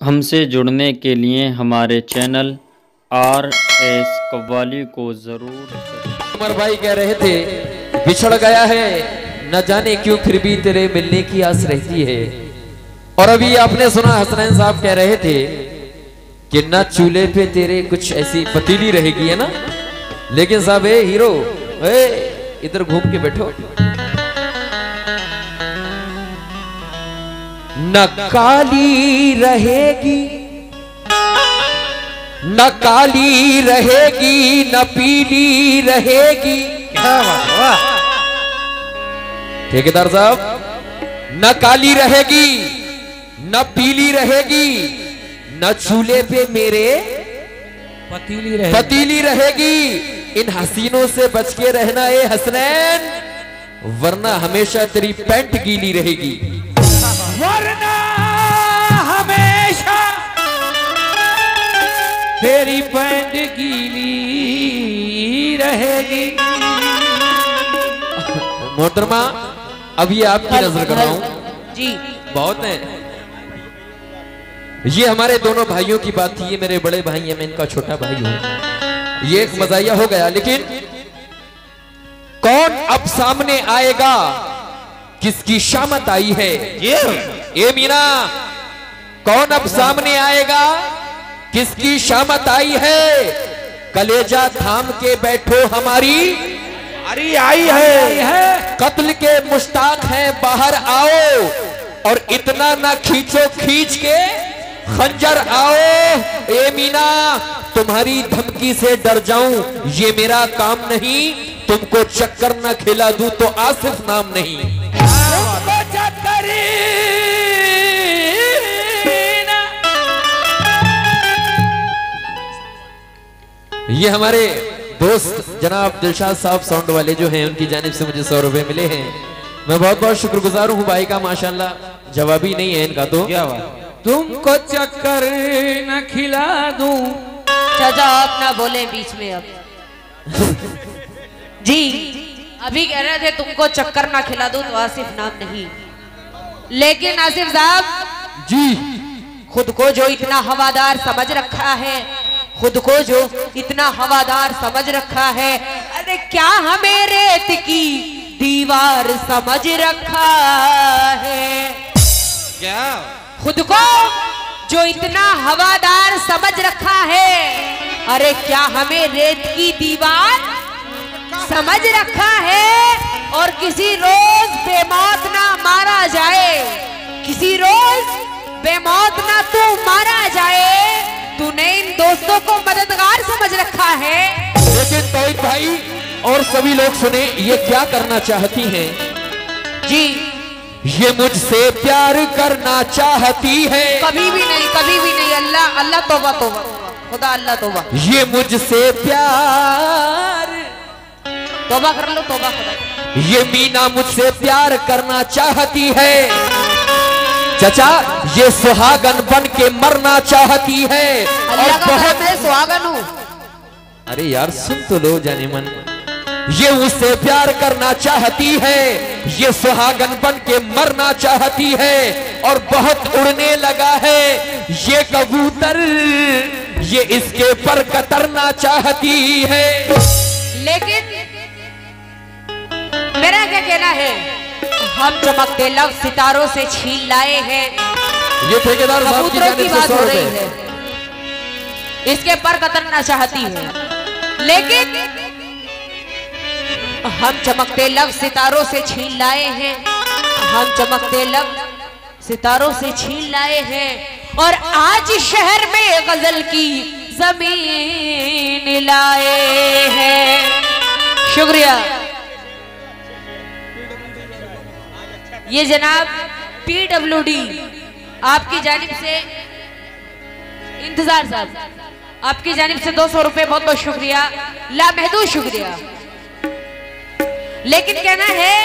हमसे जुड़ने के लिए हमारे चैनल RS कव्वाली को ज़रूर। उमर भाई कह रहे थे बिछड़ गया है न जाने क्यों फिर भी तेरे मिलने की आस रहती है। और अभी आपने सुना हसनैन साहब कह रहे थे कि न चूल्हे पे तेरे कुछ ऐसी पतीली रहेगी, है ना। लेकिन साहब हीरो इधर घूम के बैठो। न काली रहेगी न काली रहेगी न पीली रहेगी। क्या बात है, वाह ठेकेदार साहब। न काली रहेगी न पीली रहेगी न चूल्हे पे मेरे पतीली रहेगी। इन हसीनों से बच के रहना ए हसनैन, वरना हमेशा तेरी पैंट गीली रहेगी। वरना हमेशा तेरी पैंट गीली रहेगी। मोहतरमा अब ये आपकी नजर कर रहा हूं जी, बहुत है। ये हमारे दोनों भाइयों की बात थी। ये मेरे बड़े भाई हैं, मैं इनका छोटा भाई हूं। ये एक मजाया हो गया, लेकिन कौन अब सामने आएगा किसकी शामत आई है। ये मीना, कौन अब सामने आएगा किसकी शामत आई है। कलेजा थाम के बैठो हमारी अरे आई है। कत्ल के मुश्ताक हैं बाहर आओ, और इतना ना खींचो खींच के खंजर आओ। ए मीना, तुम्हारी धमकी से डर जाऊं ये मेरा काम नहीं। तुमको चक्कर न खिला दूं तो आसिफ नाम नहीं। तुमको चक्कर ये हमारे दोस्त जनाब दिलशाद साहब साउंड वाले जो हैं, उनकी जानिब से मुझे 100 रुपए मिले हैं। मैं बहुत बहुत शुक्रगुजार हूँ भाई का, माशाल्लाह जवाबी नहीं है इनका तो। क्या बात। तुमको चक्कर न खिला दूं। चाचा आप ना बोले बीच में अब। जी अभी कह रहे थे तुमको चक्कर ना खिला दूं तो आसिफ नाम नहीं। लेकिन आसिफ साहब जी, खुद को जो इतना हवादार समझ रखा है, खुद को जो इतना हवादार समझ रखा है, अरे क्या हमें रेत की दीवार समझ रखा है। क्या खुद को जो इतना हवादार समझ रखा है, अरे क्या हमें रेत की दीवार समझ रखा है। और किसी रोज बेमौत ना मारा जाए, किसी रोज बेमौत ना तू मारा जाए, तूने इन दोस्तों को मददगार समझ रखा है। लेकिन तौहीद भाई और सभी लोग सुने, ये क्या करना चाहती हैं जी। ये मुझसे प्यार करना चाहती है। कभी भी नहीं, कभी भी नहीं। अल्लाह अल्लाह तौबा तौबा, खुदा अल्लाह तौबा। ये मुझसे प्यार, तौबा कर लो, तौबा खुदा। ये मीना मुझसे प्यार करना चाहती है। चचा ये सुहागन बन के मरना चाहती है। अल्लाह का बहुत मैं सुहागन हूँ। अरे यार सुन तो लो जाने मन। ये उससे प्यार करना चाहती है, ये सुहागन बन के मरना चाहती है, और बहुत उड़ने लगा है ये कबूतर, ये इसके पर कतरना चाहती है। लेकिन मेरा क्या कहना है, हम चमकते लव सितारों से छीन लाए हैं। ये ठेकेदार साहब की जानिब से बात 100 हो रही रुपए। है, इसके पर कतरना चाहती है। लेकिन हम चमकते लव सितारों से छीन लाए हैं, हम चमकते लव सितारों से छीन लाए हैं, और आज शहर में गजल की जमीन लाए हैं। शुक्रिया। ये जनाब PWD आपकी जानिब से, इंतजार साहब आपकी जानिब से 200 रुपए, बहुत बहुत शुक्रिया, लामहदूद शुक्रिया। लेकिन कहना है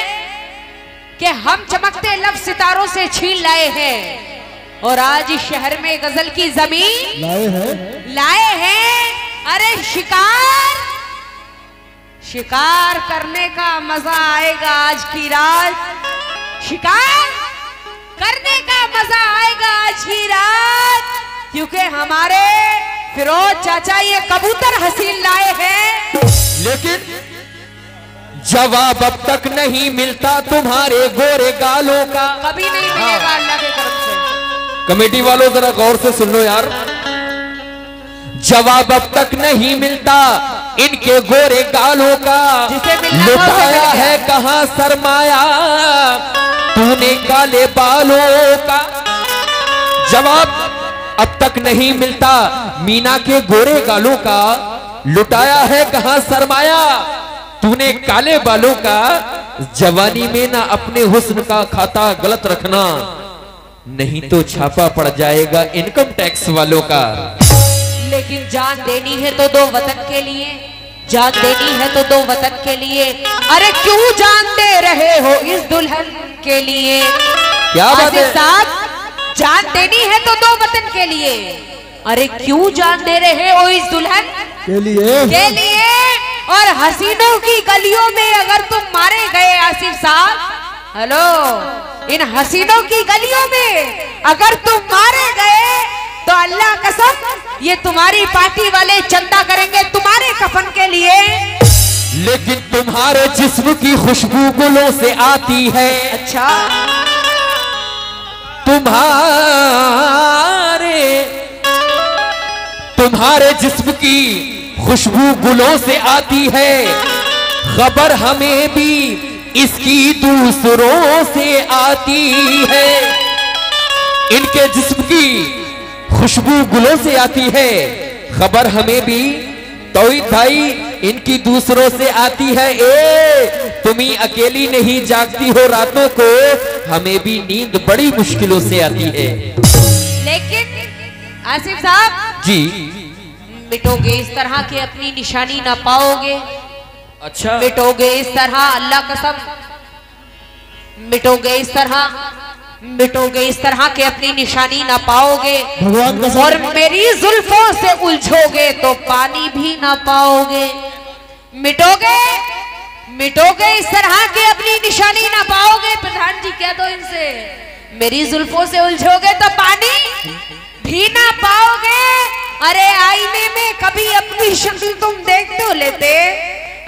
कि हम चमकते लब सितारों से छीन लाए हैं, और आज इस शहर में गजल की जमीन लाए हैं। अरे शिकार करने का मजा आएगा आज की रात, शिकार करने का मजा आएगा आज की रात। क्योंकि हमारे फिरोज चाचा ये कबूतर हसीन लाए हैं, लेकिन जवाब अब तक नहीं मिलता तुम्हारे गोरे गालों का। कभी नहीं मिलेगा अल्लाह के करम से। कमेटी वालों जरा गौर से सुन लो यार, जवाब अब तक नहीं मिलता इनके गोरे गालों का। लुटाया है कहां सरमाया तूने काले बालों का। जवाब अब तक नहीं मिलता मीना के गोरे गालों का। लुटाया है कहां सरमाया तूने काले बालों का। जवानी में ना अपने हुस्न का खाता गलत रखना, नहीं तो छापा पड़ जाएगा इनकम टैक्स वालों का। लेकिन जान देनी है तो दो वतन के लिए, जान देनी है तो दो वतन के लिए। अरे क्यों जान दे रहे हो इस दुल्हन के लिए? क्या बात है साहब, जान देनी है तो दो वतन के लिए। अरे क्यों जान दे रहे हो इस दुल्हन के लिए? और हसीनों की गलियों में अगर तुम मारे गए आसिफ साहब, हेलो, इन हसीनों की गलियों में अगर तुम मारे गए तो अल्लाह कसम ये तुम्हारी पार्टी वाले चंदा करेंगे तुम्हारे कफन के लिए। लेकिन तुम्हारे जिस्म की खुशबू गुलों से आती है। अच्छा, तुम्हारे जिस्म की खुशबू गुलों से आती है। खबर हमें भी इसकी दूसरों से आती है। इनके जिस्म की खुशबू गुलों से आती है, खबर हमें भी तौहीद भाई इनकी दूसरों से आती है। तुम ही अकेली नहीं जागती हो रातों को, हमें भी नींद बड़ी मुश्किलों से आती है। लेकिन आसिफ साहब जी, मिटोगे इस तरह की अपनी निशानी ना पाओगे। अच्छा, मिटोगे इस तरह, अल्लाह कसम, मिटोगे इस तरह के अपनी निशानी ना पाओगे। और मेरी जुल्फों से उलझोगे तो पानी भी ना पाओगे। मिटोगे इस तरह की अपनी निशानी ना पाओगे। प्रधान जी कह दो इनसे, मेरी जुल्फों से उलझोगे तो पानी भी ना पाओगे। अरे आईने में कभी अपनी शक्ल तुम देख तो लेते,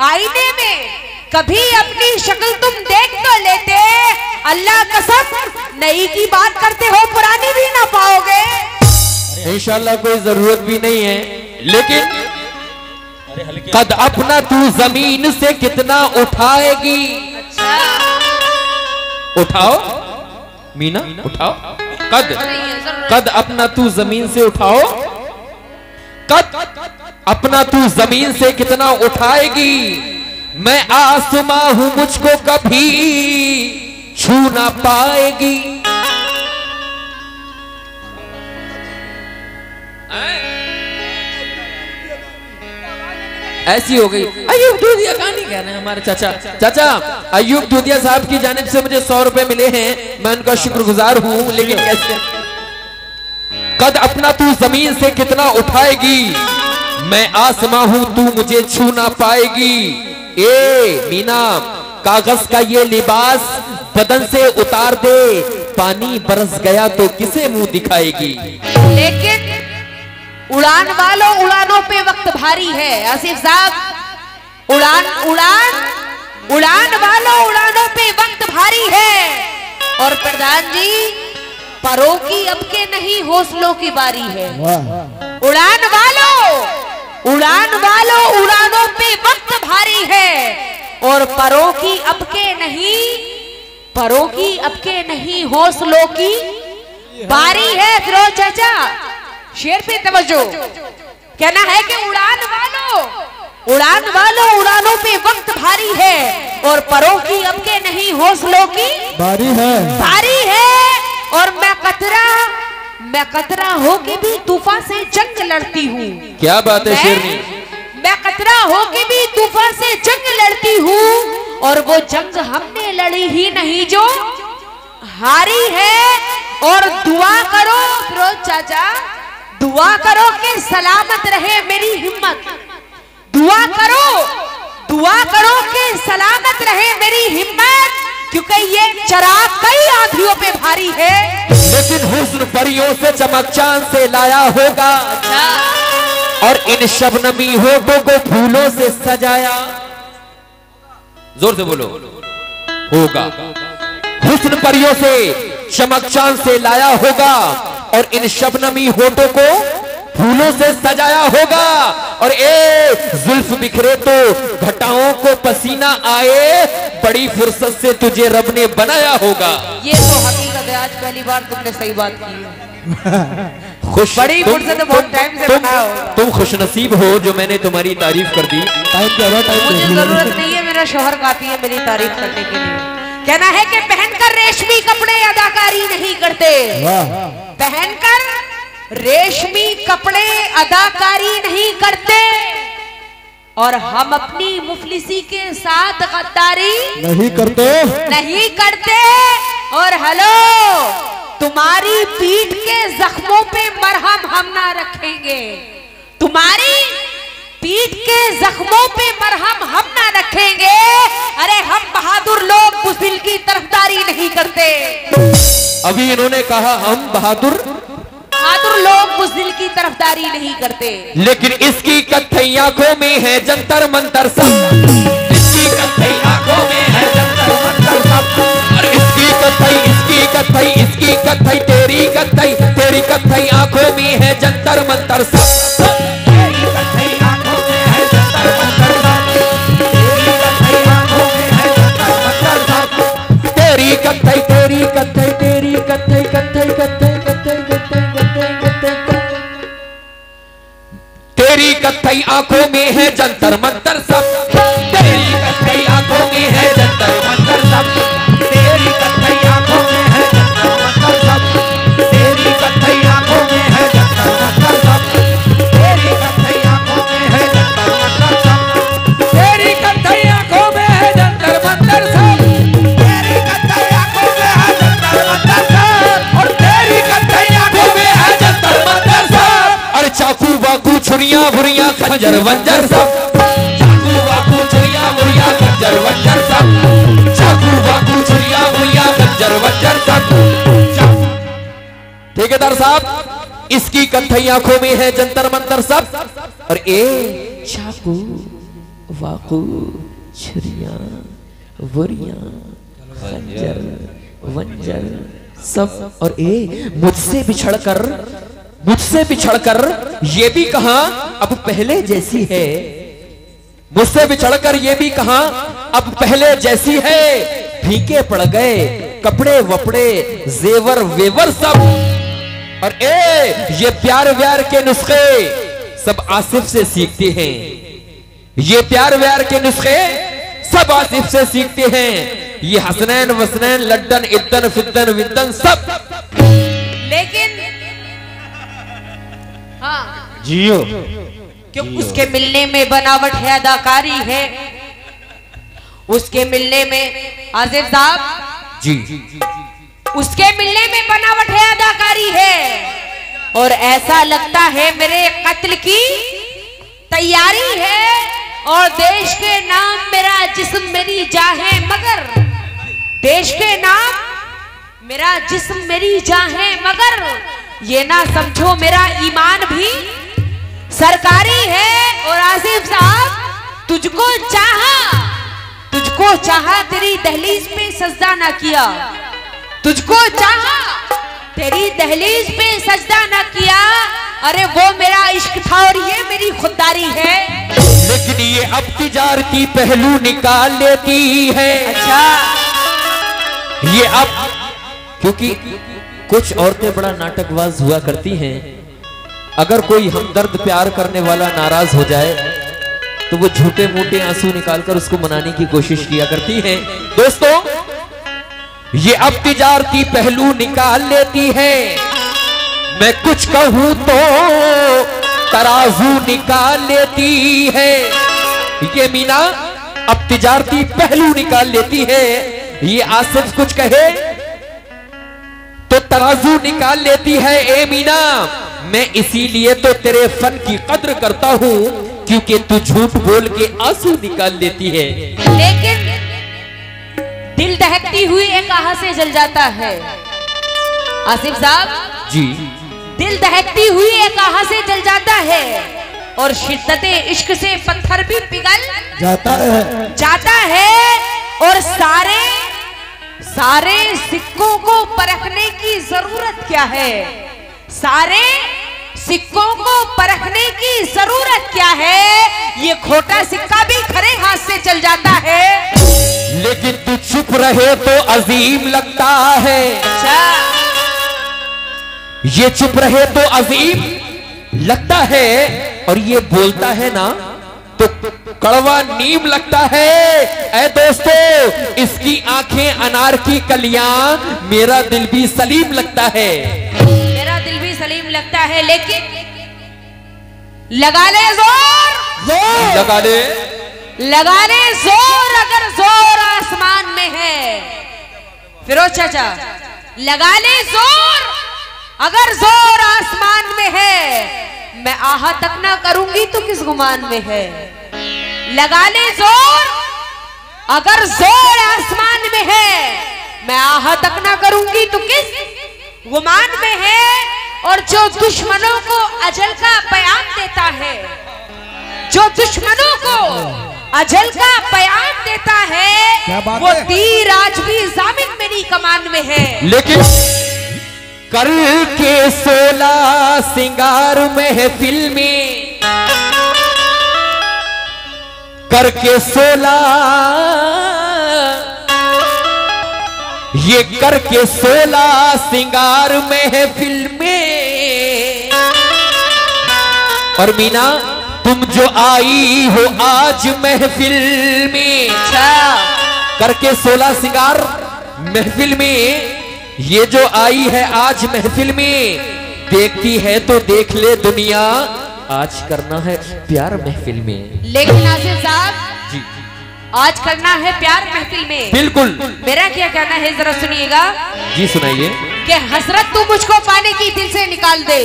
आईने में कभी अपनी शक्ल तुम देख तो लेते। अल्लाह कसम नई की बात करते हो, पुरानी भी ना पाओगे। इंशाल्लाह कोई जरूरत भी नहीं है। लेकिन कद अपना तू जमीन से कितना उठाएगी। उठाओ मीना, उठाओ। कद अपना तू जमीन से उठाओ। कद अपना तू जमीन से कितना उठाएगी। मैं आसमां हूं, मुझको कभी छू ना पाएगी। ऐसी हो गई। अयूब दूधिया कहानी कह रहे हैं हमारे चाचा अयूब दूधिया साहब की जानिब से मुझे 100 रुपए मिले हैं, मैं उनका शुक्रगुजार हूं। लेकिन कैसे? कद अपना तू जमीन से कितना उठाएगी। मैं आसमां हूं, तू मुझे छू ना पाएगी। मीना, कागज का ये लिबास बदन से उतार दे, पानी बरस गया तो किसे मुंह दिखाएगी। लेकिन उड़ान वालों, उड़ानों पे वक्त भारी है आसिफ साहब। उड़ान वालों, उड़ानों पे वक्त भारी है। और प्रधान जी, परों की अब के नहीं हौसलों की बारी है। उड़ान वालों, उड़ानों पे वक्त भारी है। और परों की अब के नहीं हौसलों की बारी है। फिरोज चाचा, शेर पे तवज्जो। कहना है कि उड़ान वालों, उड़ानों पे वक्त भारी है। और परों की अब के नहीं हौसलों की बारी है। और मैं कतरा होके भी तूफान से जंग लड़ती हूँ। क्या बात है शेरनी। मैं कतरा होके भी तूफान से जंग लड़ती हूँ। और वो जंग हमने लड़ी ही नहीं जो हारी है। और दुआ करो फिरोज चाचा, दुआ करो कि सलामत रहे मेरी हिम्मत। दुआ करो कि सलामत रहे मेरी हिम्मत। क्योंकि ये चराग कई आंधियों पे भारी है। लेकिन हुस्न परियों से चमक चांद से लाया होगा, और इन शबनमी होठों को फूलों से सजाया। जोर से बोलो, होगा। हुस्न परियों से चमक चांद से लाया होगा, और इन शबनमी होठों को फूलों से सजाया होगा। और जुल्फ बिखरे तो घटाओं को पसीना आए, बड़ी फुर्सत से तुझे रब ने बनाया होगा। ये तो हकीकत है, आज पहली बार तुमने सही बात की है। खुश बड़ी फुर्सत बहुत टाइम से बनाया होगा। तुम खुशनसीब हो जो मैंने तुम्हारी तारीफ कर दी। मुझे जरूरत नहीं है, मेरा शौहर काफी है मेरी तारीफ करने के लिए। कहना है कि पहनकर रेशमी कपड़े अदाकारी नहीं करते, पहनकर रेशमी कपड़े अदाकारी नहीं करते, और हम अपनी मुफलिसी के साथ गद्दारी नहीं करते। और हेलो, तुम्हारी पीठ के जख्मों पे मरहम हम ना रखेंगे, तुम्हारी पीठ के जख्मों पे मरहम हम ना रखेंगे। अरे हम बहादुर लोग बुज़दिल की तरफदारी नहीं करते। अभी इन्होंने कहा हम बहादुर लोग बुज़दिल की तरफदारी नहीं करते। लेकिन इसकी कत्थई आंखों में है जंतर मंतर सब, इसकी कत्थई आंखों में है जंतर मंतर सब, और इसकी कत्थई तेरी कत्थई आंखों में है जंतर मंतर सब, तेरी कत्थई आंखों में है जंतर मंतर सब, तेरी कत्थई आंखों में है जंतर मंतर सब, तेरी कत्थई तेरी कत्थई आंखों में है जंतर मंतर सब, तेरी कत्थई आंखों में है जंतर मंतर सब, तेरी कत्थई आंखों में है जंतर मंतर सब, तेरी कत्थई आंखों में है जंतर मंतर सब, तेरी कत्थई आंखों में है जंतर मंतर सब, तेरी कत्थई आंखों में है जंतर मंतर सब, तेरी कत्थई आंखों में है जंतर मंतर सब, और तेरी कत्थई आंखों में है जंतर मंतर सब। अरे चाकू बाकू छुरियां भुरियां खंजर वंजर सब, चाकू बाकू छुरियां भुरियां खंजर वंजर सब, चाकू बाकू छुरियां भुरियां खंजर वंजर सब। ठेकेदार साहब, इसकी कत्थई आंखों में है जंतर मंतर सब, और चाकू बाकू छुरियां भुरियां खंजर वंजर सब, और मुझसे बिछड़कर ये भी कहा अब पहले जैसी है, मुझसे बिछड़कर ये भी कहा अब पहले जैसी है, फीके पड़ गए कपड़े वपड़े जेवर वेवर सब, और ये प्यार व्यार के नुस्खे सब आसिफ से सीखते हैं, ये प्यार व्यार के नुस्खे सब आसिफ से सीखते हैं, ये हसनैन वसनैन लड्डन इद्दन फिद्दन विद्दन सब। लेकिन हाँ जियो, क्यों उसके मिलने में बनावट है, अदाकारी है, उसके मिलने में आसिफ साहब जी, उसके मिलने में बनावट है, अदाकारी है, और ऐसा लगता है मेरे कत्ल की तैयारी है, और देश के नाम मेरा जिस्म मेरी जाहे मगर, देश के नाम मेरा जिस्म मेरी जाहे मगर, ये ना समझो मेरा ईमान भी सरकारी है। और आसिफ साहब, तुझको चाहा तेरी दहलीज पे सजदा ना किया, तुझको चाहा तेरी दहलीज पे सजदा ना किया, अरे वो मेरा इश्क था और ये मेरी खुददारी है। लेकिन ये अब तिजारती पहलू निकाल लेती है। अच्छा, ये अब, क्योंकि कुछ औरतें बड़ा नाटकबाज हुआ करती हैं, अगर कोई हमदर्द प्यार करने वाला नाराज हो जाए तो वो झूठे मूठे आंसू निकालकर उसको मनाने की कोशिश किया करती हैं। दोस्तों, ये अब तिजारती पहलू निकाल लेती है, मैं कुछ कहूं तो तराजू निकाल लेती है, ये मीना अब तिजारती पहलू निकाल लेती है। ये आसिफ कुछ कहे तो तराजू निकाल लेती है। ए मीना, मैं इसीलिए तो तेरे फन की कद्र करता हूं क्योंकि तू झूठ बोल के आंसू निकाल लेती है। लेकिन दिल दहकती हुई एक आह से जल जाता है। आसिफ साहब जी, दिल दहकती हुई एक आह से जल जाता है और शिद्दते इश्क से पत्थर भी पिघल जाता है और सारे सिक्कों को परखने की जरूरत क्या है? सारे सिक्कों को परखने की जरूरत क्या है? ये खोटा सिक्का भी खरे हाथ से चल जाता है। लेकिन तू चुप रहे तो अजीम लगता है। अच्छा, ये चुप रहे तो अजीम लगता है और ये बोलता है ना तो कड़वा नीम लगता है। ऐ दोस्तों, इसकी आंखें अनार की कलियां, मेरा दिल भी सलीम लगता है। मेरा दिल भी सलीम लगता है, लेकिन लगा ले जोर, लगा ले, लगा ले जोर, अगर जोर आसमान में है। फिरोज चाचा, लगा ले जोर, अगर जोर आसमान में है, मैं आहा तक ना करूंगी तो किस गुमान में है। लगा ले जोर, अगर जोर आसमान में है, मैं आहा तक ना करूंगी तो किस गुमान में है। और जो दुश्मनों को अजल का पैगाम देता है, जो दुश्मनों को अजल का पैगाम देता है, वो तीर आज भी जामिन मेरी कमान में है। लेकिन करके 16 सिंगार महफिल में, करके 16, ये करके 16 सिंगार महफिल में। और मीना, तुम जो आई हो आज महफिल में, करके 16 सिंगार महफिल में, ये जो आई है आज महफिल में, देखती है तो देख ले दुनिया, आज करना है प्यार महफिल में। लेकिन आसिफ साहब जी, आज करना है प्यार महफिल में। बिल्कुल। मेरा क्या कहना है जरा सुनिएगा। जी सुनाइए। कि हसरत तू मुझको पाने की दिल से निकाल दे,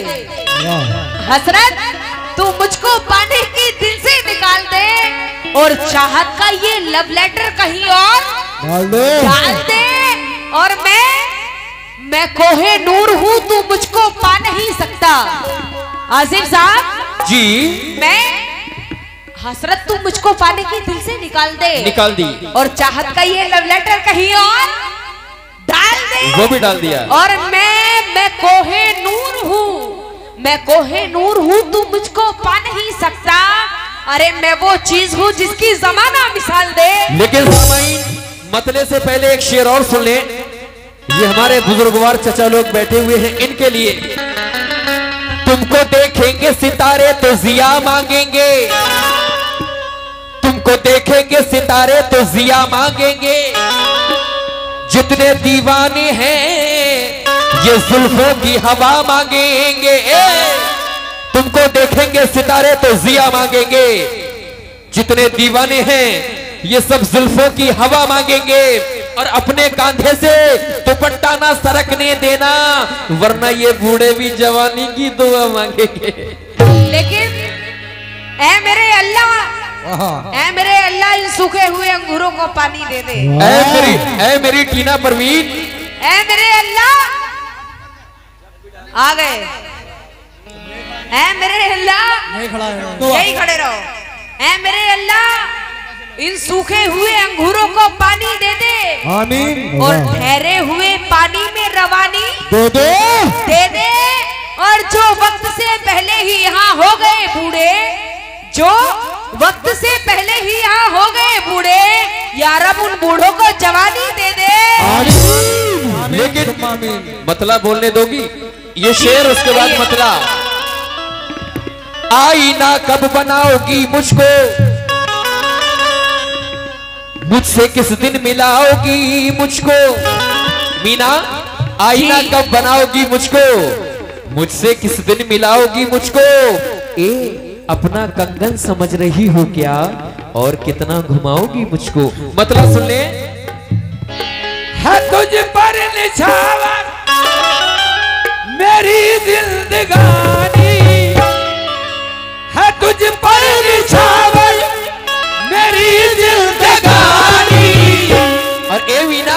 हसरत तू मुझको पाने की दिल से निकाल दे, और चाहत का ये लव लेटर कहीं और डाल दे। और मैं कोहे नूर हूँ, तू मुझको पा नहीं सकता। आसिफ साहब जी, मैं हसरत तू मुझको पाने की दिल से निकाल दे, निकाल दी, और चाहत का ये लव लेटर कहीं और डाल दे, वो भी डाल दिया। और मैं कोहे नूर हूँ, मैं कोहे नूर हूँ, तू मुझको पा नहीं सकता। अरे मैं वो चीज हूँ जिसकी जमाना मिसाल दे। लेकिन सामाइन, मतले से पहले एक शेर और सुन ले। ये हमारे बुजुर्गवार चचा लोग बैठे हुए हैं, इनके लिए। तुमको देखेंगे सितारे तो जिया मांगेंगे, तुमको देखेंगे सितारे तो जिया मांगेंगे, जितने दीवाने हैं ये जुल्फों की हवा मांगेंगे। तुमको देखेंगे सितारे तो जिया मांगेंगे, जितने दीवाने हैं ये सब जुल्फों की हवा मांगेंगे, और अपने कांधे से दुपट्टा ना सरकने देना, वरना ये बूढ़े भी जवानी की दुआ मांगेंगे। लेकिन ऐ मेरे अल्लाह, इन सूखे हुए अंगूरों को पानी दे दे। ऐ मेरी टीना परवीन, ऐ मेरे अल्लाह, आ गए। ऐ मेरे अल्लाह, यही खड़े रहो। ऐ मेरे अल्लाह, इन सूखे हुए अंगूरों को पानी दे दे, आमीन। और ठहरे हुए पानी में रवानी दे दे। और जो वक्त से पहले ही यहाँ हो गए बूढ़े, जो वक्त से पहले ही यहाँ हो गए बूढ़े, या रब उन बूढ़ों को जवानी दे दे। लेकिन मतला बोलने दोगी? ये शेर, उसके बाद मतला। आईना कब बनाओगी मुझको, मुझसे किस दिन मिलाओगी मुझको। मीना, आईना कब बनाओगी मुझको, मुझसे किस दिन मिलाओगी मुझको। अपना कंगन समझ रही हो क्या, और कितना घुमाओगी मुझको। मतलब सुन ले। है तुझ पर निछावर मेरी जिंदगानी, है तुझ पर निछावर मेरी जिंदगानी। और ए मीना,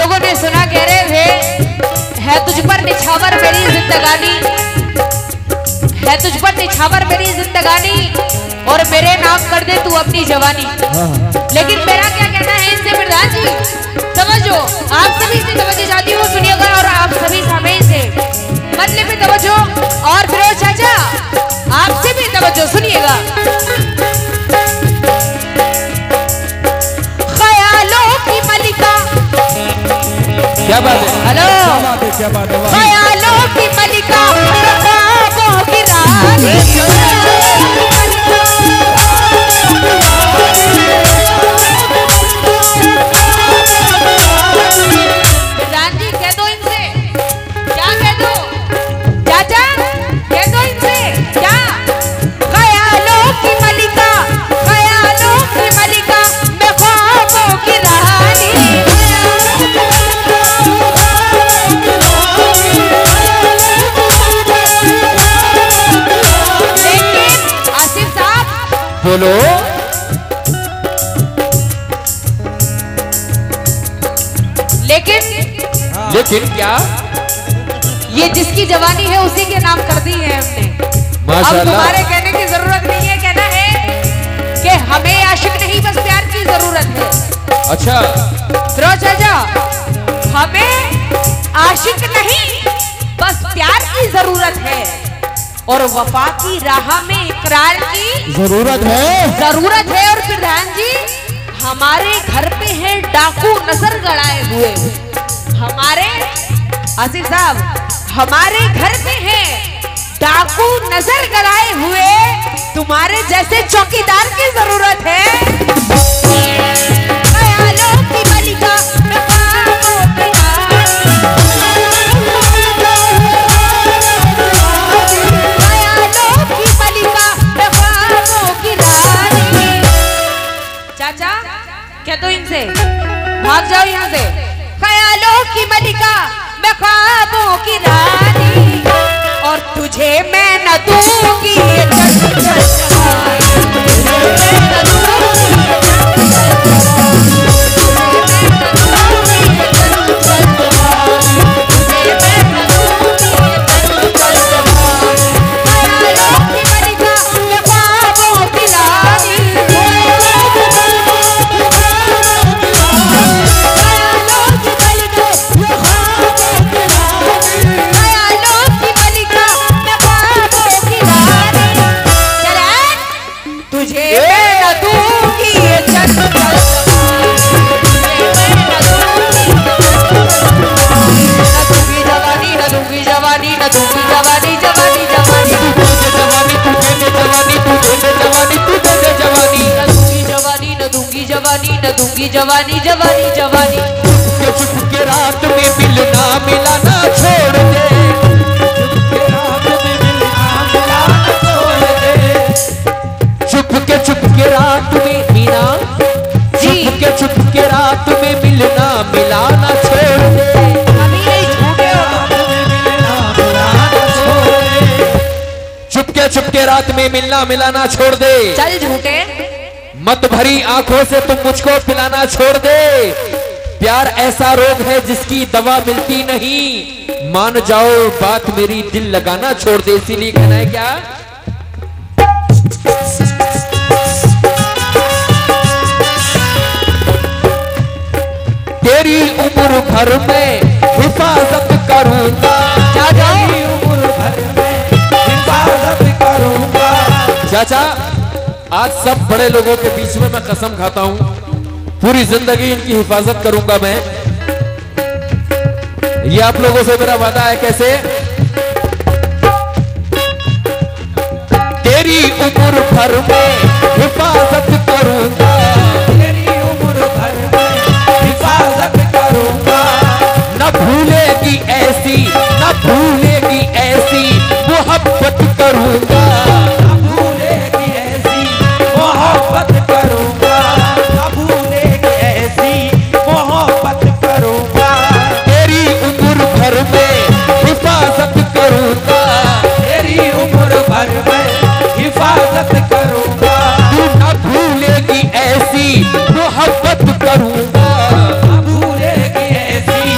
लोगों ने सुना, कह रहे थे है तुझ पर निछावर मेरी जिंदगानी, है तुझ पर निछावर मेरी जिंदगानी, और मेरे नाम कर दे तू अपनी जवानी। लेकिन मेरा क्या कहना है इससे प्रधान जी, समझो आप सभी से तवज्जो चाहती हूँ, सुनिएगा और आप सभी हमें से मतलब में तवज्जो, और फिरोज चाचा आपसे भी तवज्जो सुनिएगा। ख्यालों की मलिका, क्या बात है, हेलो, क्या बात है, ख्यालों की मलिका, ख्वाबों की रानी, प्रधान जी कह दो इनसे, क्या कह दो चाचा, कह दो इनसे क्या, ख्यालों की मलिका, ख्यालों की मलिका, मैं ख्वाबों की रानी। लेकिन आसिफ साहब बोलो। लेकिन क्या, ये जिसकी जवानी है उसी के नाम कर दी है हमने। अब माशाल्लाह। तुम्हारे कहने की जरूरत नहीं है, कहना है कि हमें आशिक नहीं बस प्यार की जरूरत है। अच्छा, चाचा हमें आशिक नहीं बस प्यार की जरूरत है, और वफा की राह में इकरार की जरूरत है। और प्रधान जी हमारे घर पे है डाकू नजर गड़ाए हुए, हमारे आसिफ साहब हमारे घर पे है डाकू नजर गड़ाए हुए, तुम्हारे जैसे चौकीदार की जरूरत है। ख्यालों की मलिका, ख्वाबों की रानी, ख्यालों की मलिका, ख्वाबों की रानी। चाचा क्या तो इनसे भाग जाओ यहाँ से। ख्यालों की मलिका, मैं ख्वाबों की रानी, और तुझे मैं न दूंगी ये जवानी जवानी जवानी। चुप के रात में मिलना मिलाना छोड़ दे, चुप के रात में मीना, चुप के रात में मिलना मिलाना छोड़ दे, अभी नहीं झूठे चुप के रात में मिलना मिलाना छोड़ दे, चल झूठे मत भरी आंखों से तुम मुझको पिलाना छोड़ दे, प्यार ऐसा रोग है जिसकी दवा मिलती नहीं, मान जाओ बात मेरी दिल लगाना छोड़ दे। इसीलिए कहना है क्या, तेरी उम्र भर में हिफाजत करूंगा, तेरी उम्र भर में हिफाजत करूंगा। चाचा आज सब बड़े लोगों के बीच में मैं कसम खाता हूं, पूरी जिंदगी इनकी हिफाजत करूंगा मैं, ये आप लोगों से मेरा वादा है। कैसे, तेरी उम्र भर में हिफाजत करूंगा, तेरी उम्र भर में हिफाजत करूंगा, न भूलेगी ऐसी न भूलेगी ऐसी मोहब्बत करूंगा, न भूलेगी ऐसी मोहब्बत करूंगा, न भूलेगी ऐसी मोहब्बत करूंगा, तेरी उम्र भर में हिफाजत करूंगा, तेरी उम्र भर में हिफाजत करूंगा, तू न भूलेगी ऐसी मोहब्बत करूंगा, न भूलेगी ऐसी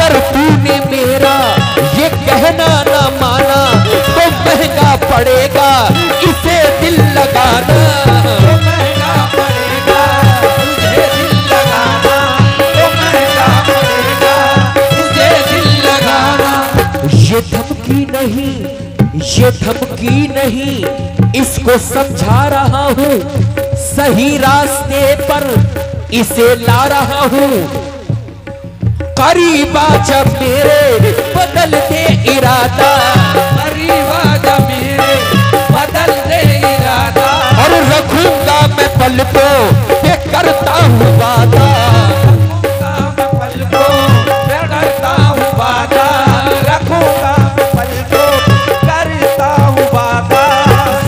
अगर तूने मेरा ये कहना ना माना तो महंगा पड़ेगा इसे दिल लगाना। तो महंगा पड़ेगा तुझे दिल लगाना, तो महंगा पड़ेगा तुझे दिल लगाना। ये धमकी नहीं, ये धमकी नहीं, इसको समझा रहा हूँ, सही रास्ते पर इसे ला रहा हूँ। करीब आजा मेरे बदल दे इरादा, करीब आजा मेरे बदल दे इरादा। और रखूंगा मैं पलकों पे करता हूँ वादा। रखूंगा मैं पलकों पे करता हूँ वादा, रखूंगा मैं पलकों करता हूँ वादा।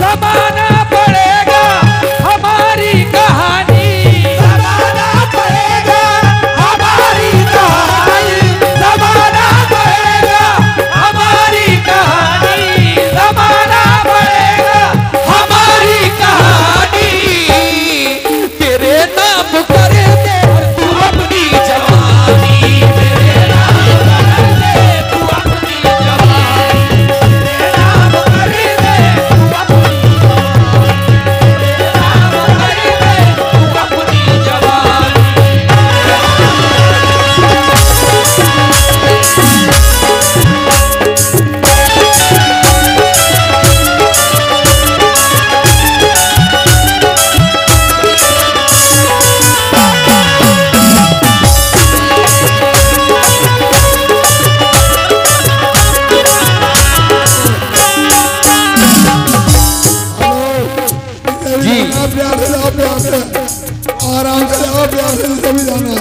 ज़माना पड़ेगा हमारी कहानी, ज़माना पड़ेगा हमारी कहानी, ज़माना पड़ेगा हमारी कहानी, ज़माना पड़ेगा हमारी कहानी। तेरे नाम कर दे तू अपनी जवानी, तेरे नाम कर दे तू अपनी जवानी, तेरे नाम कर दे तू अपनी जवानी, तेरे नाम कर दे तू अपनी जवानी। जी। आराम से जाओ, प्यार से सभी जाना है,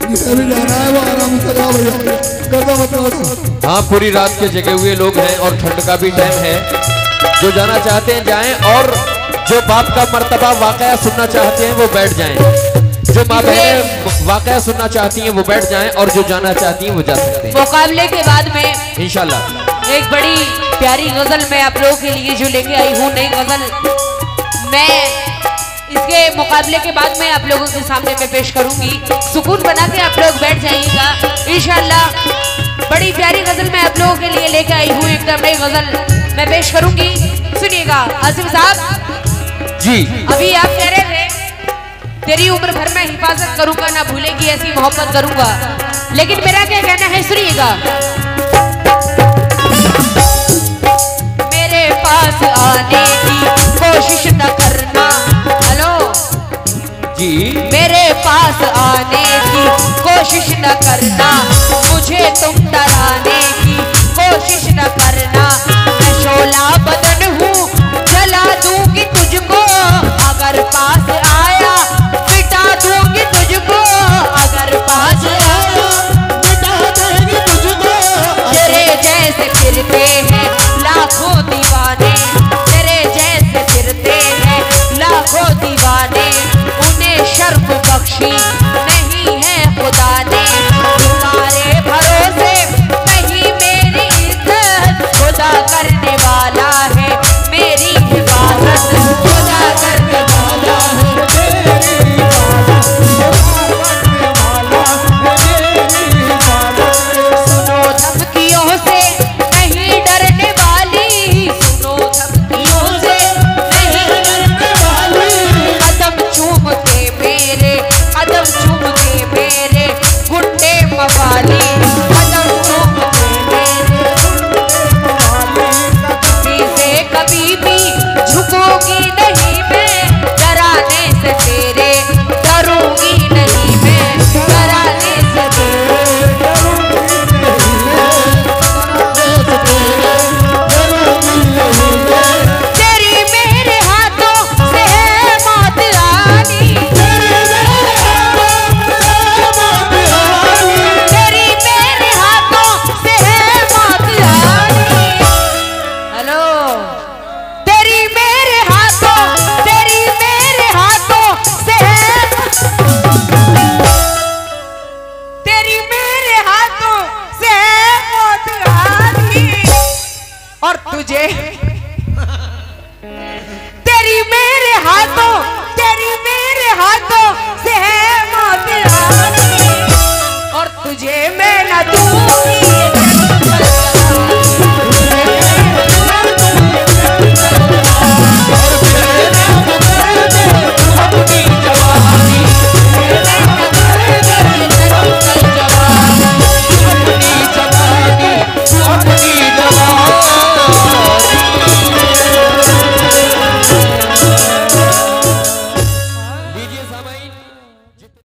जिसे भी जाना है वो आराम से जाओ भैया, गर्दा मत करो। हाँ, पूरी रात के जगे हुए लोग हैं और ठंड का भी टाइम है। जो जाना चाहते हैं जाएं, और जो बाप का मर्तबा वाकया सुनना चाहते हैं वो बैठ जाएं। जो माँ बहनें वाकया सुनना चाहती हैं वो बैठ जाएं, और जो जाना चाहती हैं वो जा सकते हैं मुकाबले के बाद में इंशाल्लाह। एक बड़ी प्यारी गजल मैं आप लोगों के लिए जो लेके आई हूँ, नई गजल मैं इसके मुकाबले के बाद मैं आप लोगों के सामने में पेश करूंगी। सुकून बना के आप लोग बैठ जाइएगा इंशाल्लाह। बड़ी प्यारी गजल मैं आप लोगों के लिए लेके आई हूँ, एकदम नई गजल मैं पेश करूंगी, सुनिएगा। आसिफ साहब जी, अभी आप कह रहे थे तेरी उम्र भर मैं हिफाजत करूंगा, ना भूलेगी ऐसी मोहब्बत करूंगा, लेकिन मेरा क्या कहना है सुनिएगा। मेरे पास आने की कोशिश न करना, हेलो जी, मेरे पास आने की कोशिश न करना, मुझे तुम डराने की कोशिश न करना। मैं शोला बदन हूँ, जला दूंगी तुझको, अगर पास आया मिटा दूंगी तुझको, अगर पास आया मिटा दूंगी तुझको। तेरे जैसे फिरते हैं लाखों दीवाने, तेरे जैसे फिरते हैं लाखों दीवाने, उन्हें शर्फ बख्शी नहीं है खुदा ने। तुम्हारे भरोसे नहीं मेरी इज्जत, खुदा करने वाला है मेरी हिफाजत, खुदा करने वाला है मेरी हिफाजत, खुदा करने वाला है मेरी हिफाजत। सुनो धमकियों से नहीं डरने वाली, सुनो धमकियों से नहीं डरने वाली। कदम चूम के मेरे, कदम चूम के मेरे गुंडे मवाली, कदम चूम के मेरे गुंडे मवाली। कभी से कभी भी झुकूंगी नहीं मैं, डराने से तेरे डरूंगी नहीं मैं, डराने से तेरे डरूंगी नहीं मैं। तेरी मेरे हाथों से है मौत आनी, तेरी मेरे हाथों से है मौत आनी। हेलो, तेरी मेरे हाथों से है, तेरी मेरे हाथों से है मौत आनी। और तुझे तेरी मेरे हाथों से है मौत आनी, और तुझे मैं मैं न दूंगी।